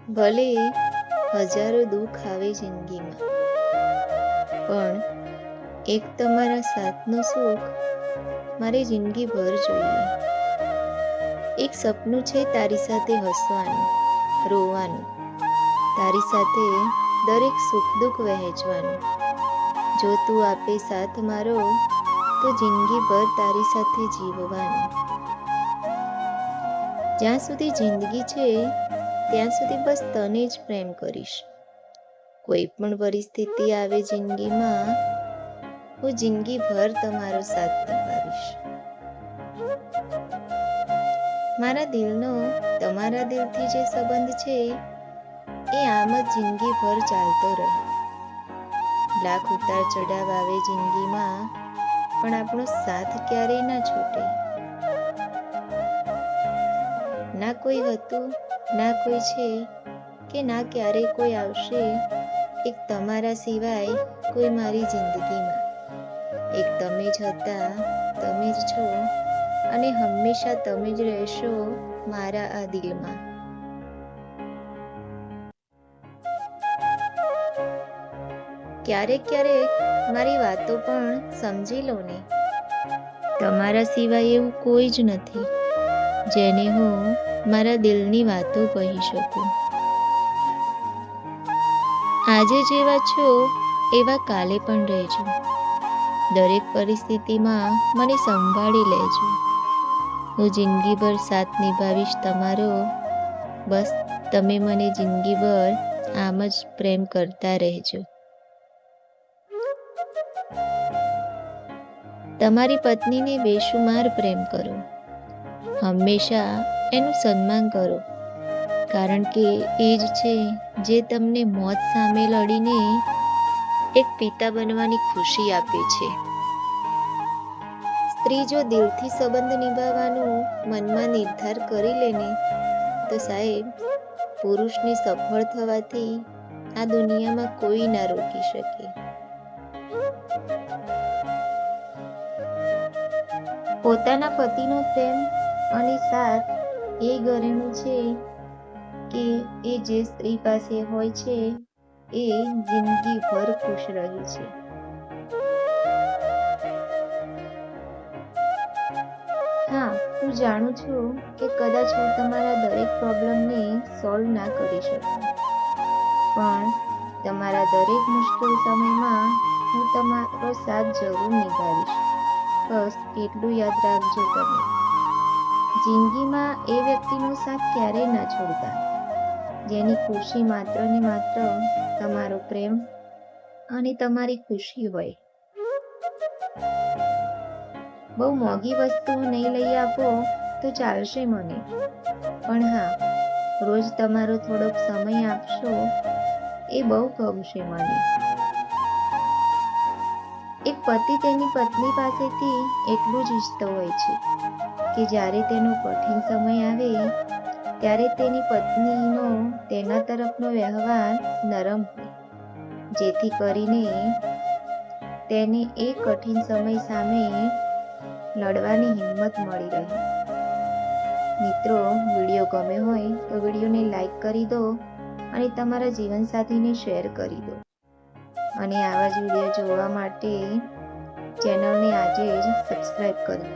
ભલે હજારો દુઃખ આવે જિંદગીમાં, પણ એક તમારા સાથનું સુખ મારે જિંદગીભર જોઈએ. એક સપનું છે તારી સાથે હસવાનું, રોવાનું, તારી સાથે દરેક સુખ દુઃખ વહેંચવાનું. જો તું આપે સાથ મારો તો જિંદગીભર તારી સાથે જીવવાનું. જ્યાં સુધી જિંદગી છે ત્યાં સુધી બસ તને જ પ્રેમ કરીશ. કોઈ પણ પરિસ્થિતિ આવે જિંદગીમાં, હું જિંદગીભર તમારો સાથ નિભાવીશ. મારા દિલનો તમારા દિલથી જે સંબંધ છે એ આમ જ જિંદગીભર ચાલતો રહે. લાખ ઉતાર ચઢાવ આવે જિંદગીમાં, પણ આપણો સાથ ક્યારેય ના છૂટે. ના કોઈ હતું, ના કોઈ છે, કે ના ક્યારેય કોઈ આવશે. એક તમારા સિવાય કોઈ મારી જિંદગીમાં. એક તમે જ હતા, તમે જ છો, અને હંમેશા તમે જ રહેશો મારા આ દિલમાં. ક્યારેક ક્યારેક મારી વાતો પણ સમજી લો ને. તમારા સિવાય એવું કોઈ જ નથી જેને હું મારા દિલની વાતો કહી શકું. આજે જેવા છો એવા કાલે પણ રહેજો. દરેક પરિસ્થિતિમાં મને સંભાળી લેજો. હું જિંદગીભર સાથ નિભાવીશ તમારો. બસ તમે મને જિંદગીભર આમ જ પ્રેમ કરતા રહેજો. તમારી પત્નીને બેશુમાર પ્રેમ કરો. હંમેશા એનું સન્માન કરો, કારણ કે એ જ છે જે તમને મોત સામે લડીને એક પિતા બનવાની ખુશી આપે છે. સ્ત્રી જો દિલથી સંબંધ નિભાવવાનું મનમાં નિર્ધાર કરી લે ને, તો સાહેબ, પુરુષને સફળ થવાથી આ દુનિયામાં કોઈ ના રોકી શકે. પોતાના પતિનો પ્રેમ અને સાથ એ ઘરેણું છે કે એ જે સ્ત્રી પાસે હોય છે એ જિંદગીભર ખુશ રહે છે. હા, હું જાણું છું કે કદાચ હું તમારા દરેક પ્રોબ્લેમને સોલ્વ ના કરી શકું, પણ તમારા દરેક મુશ્કેલ સમયમાં હું તમારો સાથ જરૂર નિભાવીશ. બસ એટલું યાદ રાખજો તમે. જિંદગીમાં એ વ્યક્તિનો સાથ ક્યારેય ના છોડતા, જેની ખુશી માત્ર ને માત્ર તમારો પ્રેમ અને તમારી ખુશી હોય. બહુ મોંઘી વસ્તુઓ નહીં લઈ આપો તો ચાલશે મને, પણ હા, રોજ તમારો થોડોક સમય આપશો એ બહુ ગમશે મને. એક પતિ તેની પત્ની પાસેથી એટલું જ ઈચ્છતો હોય છે કે જ્યારે તેનો કઠિન સમય આવે ત્યારે તેની પત્નીનો તેના તરફનો વ્યવહાર નરમ હોય, જેથી કરીને તેને એ કઠિન સમય સામે લડવાની હિંમત મળી રહે. મિત્રો, વિડીયો ગમે હોય તો વિડીયોને લાઈક કરી દો અને તમારા જીવનસાથીને શેર કરી દો. અને આવા જ વિડીયો જોવા માટે ચેનલને આજે જ સબસ્ક્રાઈબ કરો.